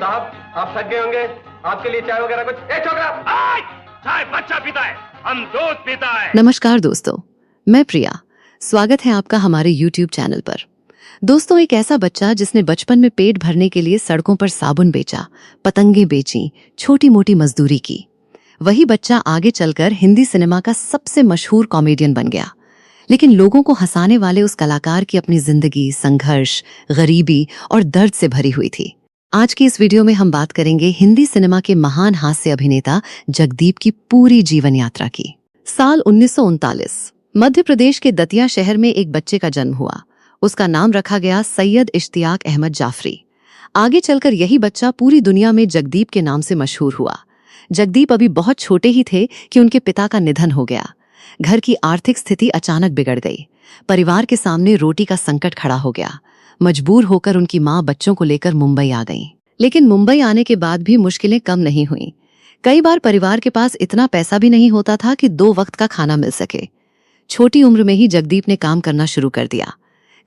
साहब आप थक गए होंगे, आपके लिए चाय वगैरह कुछ। ए छोकरा, चाय बच्चा पीता है, हम दूध पीता है। नमस्कार दोस्तों, मैं प्रिया। स्वागत है आपका हमारे YouTube चैनल पर। दोस्तों, एक ऐसा बच्चा जिसने बचपन में पेट भरने के लिए सड़कों पर साबुन बेचा, पतंगे बेची, छोटी मोटी मजदूरी की, वही बच्चा आगे चलकर हिंदी सिनेमा का सबसे मशहूर कॉमेडियन बन गया। लेकिन लोगों को हंसाने वाले उस कलाकार की अपनी जिंदगी संघर्ष, गरीबी और दर्द से भरी हुई थी। आज की इस वीडियो में हम बात करेंगे हिंदी सिनेमा के महान हास्य अभिनेता जगदीप की पूरी जीवन यात्रा की। साल 1939 मध्य प्रदेश के दतिया शहर में एक बच्चे का जन्म हुआ। उसका नाम रखा गया सैयद इश्तियाक अहमद जाफरी। आगे चलकर यही बच्चा पूरी दुनिया में जगदीप के नाम से मशहूर हुआ। जगदीप अभी बहुत छोटे ही थे कि उनके पिता का निधन हो गया। घर की आर्थिक स्थिति अचानक बिगड़ गई। परिवार के सामने रोटी का संकट खड़ा हो गया। मजबूर होकर उनकी मां बच्चों को लेकर मुंबई आ गईं। लेकिन मुंबई आने के बाद भी मुश्किलें कम नहीं हुईं। कई बार परिवार के पास इतना पैसा भी नहीं होता था कि 2 वक्त का खाना मिल सके। छोटी उम्र में ही जगदीप ने काम करना शुरू कर दिया।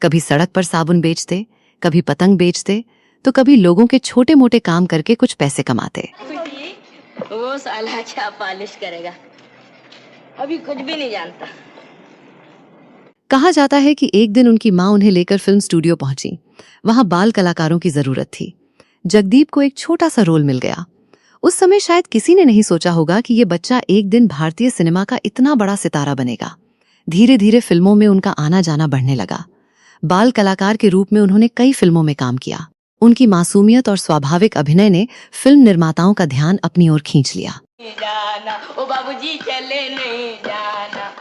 कभी सड़क पर साबुन बेचते, कभी पतंग बेचते, तो कभी लोगों के छोटे मोटे काम करके कुछ पैसे कमाते। वो साला क्या पॉलिश करेगा, अभी कुछ भी नहीं जानता। कहा जाता है कि एक दिन उनकी मां उन्हें लेकर फिल्म स्टूडियो पहुंची। वहां बाल कलाकारों की जरूरत थी। जगदीप को एक छोटा सा रोल मिल गया। उस समय शायद किसी ने नहीं सोचा होगा कि ये बच्चा एक दिन भारतीय सिनेमा का इतना बड़ा सितारा बनेगा। धीरे धीरे फिल्मों में उनका आना जाना बढ़ने लगा। बाल कलाकार के रूप में उन्होंने कई फिल्मों में काम किया। उनकी मासूमियत और स्वाभाविक अभिनय ने फिल्म निर्माताओं का ध्यान अपनी ओर खींच लिया। जाना ओ बाबूजी चले नहीं जाना,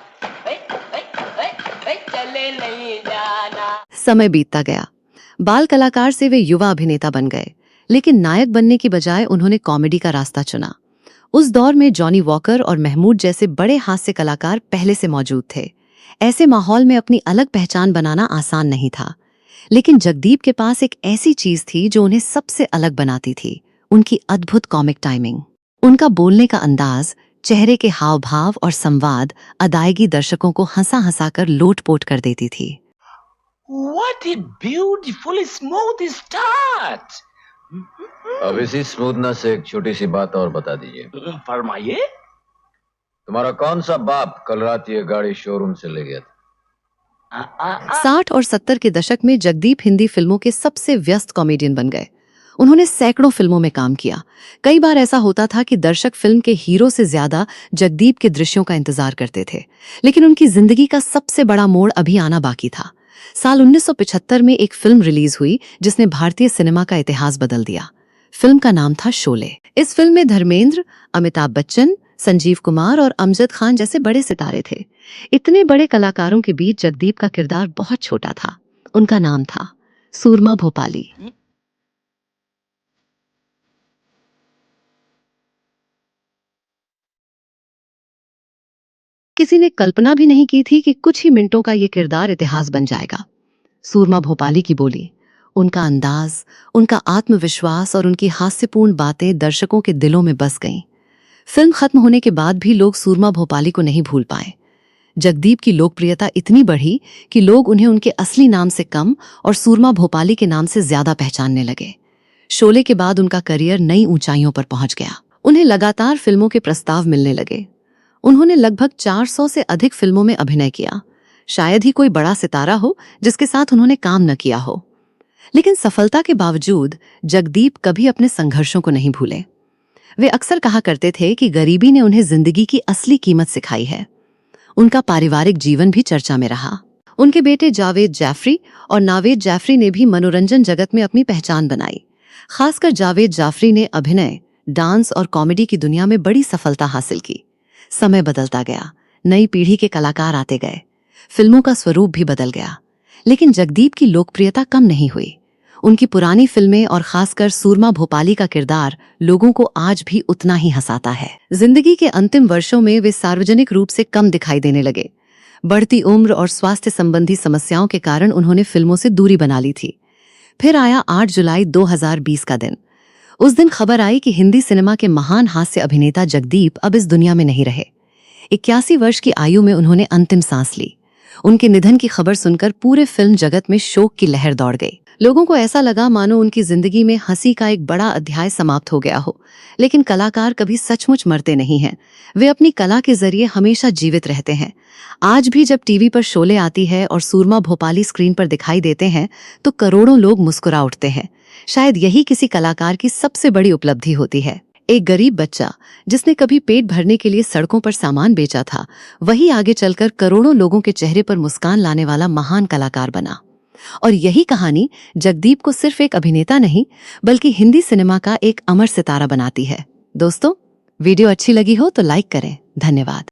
चले नहीं जाना। समय बीतता गया। बाल कलाकार से वे युवा अभिनेता बन गए, लेकिन नायक बनने की बजाय उन्होंने कॉमेडी का रास्ता चुना। उस दौर में जॉनी वॉकर और महमूद जैसे बड़े हास्य कलाकार पहले से मौजूद थे। ऐसे माहौल में अपनी अलग पहचान बनाना आसान नहीं था। लेकिन जगदीप के पास एक ऐसी चीज थी जो उन्हें सबसे अलग बनाती थी, उनकी अद्भुत कॉमिक टाइमिंग। उनका बोलने का अंदाज, चेहरे के हाव भाव और संवाद अदायगी दर्शकों को हंसा हंसा कर लोटपोट कर देती थी। What a beautiful smooth start. अब इसी स्मूथनेस से एक छोटी सी बात और बता दीजिए। फरमाइए। तुम्हारा कौन सा बाप कल रात ये गाड़ी शोरूम से ले गया था? 60 और 70 के दशक में जगदीप हिंदी फिल्मों के सबसे व्यस्त कॉमेडियन बन गए। उन्होंने सैकड़ों फिल्मों में काम किया। कई बार ऐसा होता था कि दर्शक फिल्म के हीरो से ज्यादा जगदीप के दृश्यों का इंतजार करते थे। लेकिन उनकी जिंदगी का सबसे बड़ा मोड़ अभी आना बाकी था। साल 1975 में एक फिल्म रिलीज हुई जिसने भारतीय सिनेमा का इतिहास बदल दिया। फिल्म का नाम था शोले। इस फिल्म में धर्मेंद्र, अमिताभ बच्चन, संजीव कुमार और अमजद खान जैसे बड़े सितारे थे। इतने बड़े कलाकारों के बीच जगदीप का किरदार बहुत छोटा था। उनका नाम था सूरमा भोपाली। किसी ने कल्पना भी नहीं की थी कि कुछ ही मिनटों का ये किरदार इतिहास बन जाएगा। सूरमा भोपाली की बोली, उनका अंदाज, उनका आत्मविश्वास और उनकी हास्यपूर्ण बातें दर्शकों के दिलों में बस गईं। फिल्म खत्म होने के बाद भी लोग सूरमा भोपाली को नहीं भूल पाए। जगदीप की लोकप्रियता इतनी बढ़ी कि लोग उन्हें उनके असली नाम से कम और सूरमा भोपाली के नाम से ज्यादा पहचानने लगे। शोले के बाद उनका करियर नई ऊंचाइयों पर पहुंच गया। उन्हें लगातार फिल्मों के प्रस्ताव मिलने लगे। उन्होंने लगभग 400 से अधिक फिल्मों में अभिनय किया। शायद ही कोई बड़ा सितारा हो जिसके साथ उन्होंने काम न किया हो। लेकिन सफलता के बावजूद जगदीप कभी अपने संघर्षों को नहीं भूले। वे अक्सर कहा करते थे कि गरीबी ने उन्हें जिंदगी की असली कीमत सिखाई है। उनका पारिवारिक जीवन भी चर्चा में रहा। उनके बेटे जावेद जाफरी और नावेद जाफरी ने भी मनोरंजन जगत में अपनी पहचान बनाई। खासकर जावेद जाफरी ने अभिनय, डांस और कॉमेडी की दुनिया में बड़ी सफलता हासिल की। समय बदलता गया, नई पीढ़ी के कलाकार आते गए, फिल्मों का स्वरूप भी बदल गया। लेकिन जगदीप की लोकप्रियता कम नहीं हुई। उनकी पुरानी फिल्में और खासकर सूरमा भोपाली का किरदार लोगों को आज भी उतना ही हंसाता है। जिंदगी के अंतिम वर्षों में वे सार्वजनिक रूप से कम दिखाई देने लगे। बढ़ती उम्र और स्वास्थ्य संबंधी समस्याओं के कारण उन्होंने फिल्मों से दूरी बना ली थी। फिर आया 8 जुलाई 2020 का दिन। उस दिन खबर आई कि हिंदी सिनेमा के महान हास्य अभिनेता जगदीप अब इस दुनिया में नहीं रहे। 81 वर्ष की आयु में उन्होंने अंतिम सांस ली। उनके निधन की खबर सुनकर पूरे फिल्म जगत में शोक की लहर दौड़ गई। लोगों को ऐसा लगा मानो उनकी जिंदगी में हंसी का एक बड़ा अध्याय समाप्त हो गया हो। लेकिन कलाकार कभी सचमुच मरते नहीं हैं। वे अपनी कला के जरिए हमेशा जीवित रहते हैं। आज भी जब टीवी पर शोले आती है और सूरमा भोपाली स्क्रीन पर दिखाई देते हैं तो करोड़ों लोग मुस्कुरा उठते हैं। शायद यही किसी कलाकार की सबसे बड़ी उपलब्धि होती है। एक गरीब बच्चा जिसने कभी पेट भरने के लिए सड़कों पर सामान बेचा था, वही आगे चलकर करोड़ों लोगों के चेहरे पर मुस्कान लाने वाला महान कलाकार बना। और यही कहानी जगदीप को सिर्फ एक अभिनेता नहीं बल्कि हिंदी सिनेमा का एक अमर सितारा बनाती है। दोस्तों, वीडियो अच्छी लगी हो तो लाइक करें। धन्यवाद।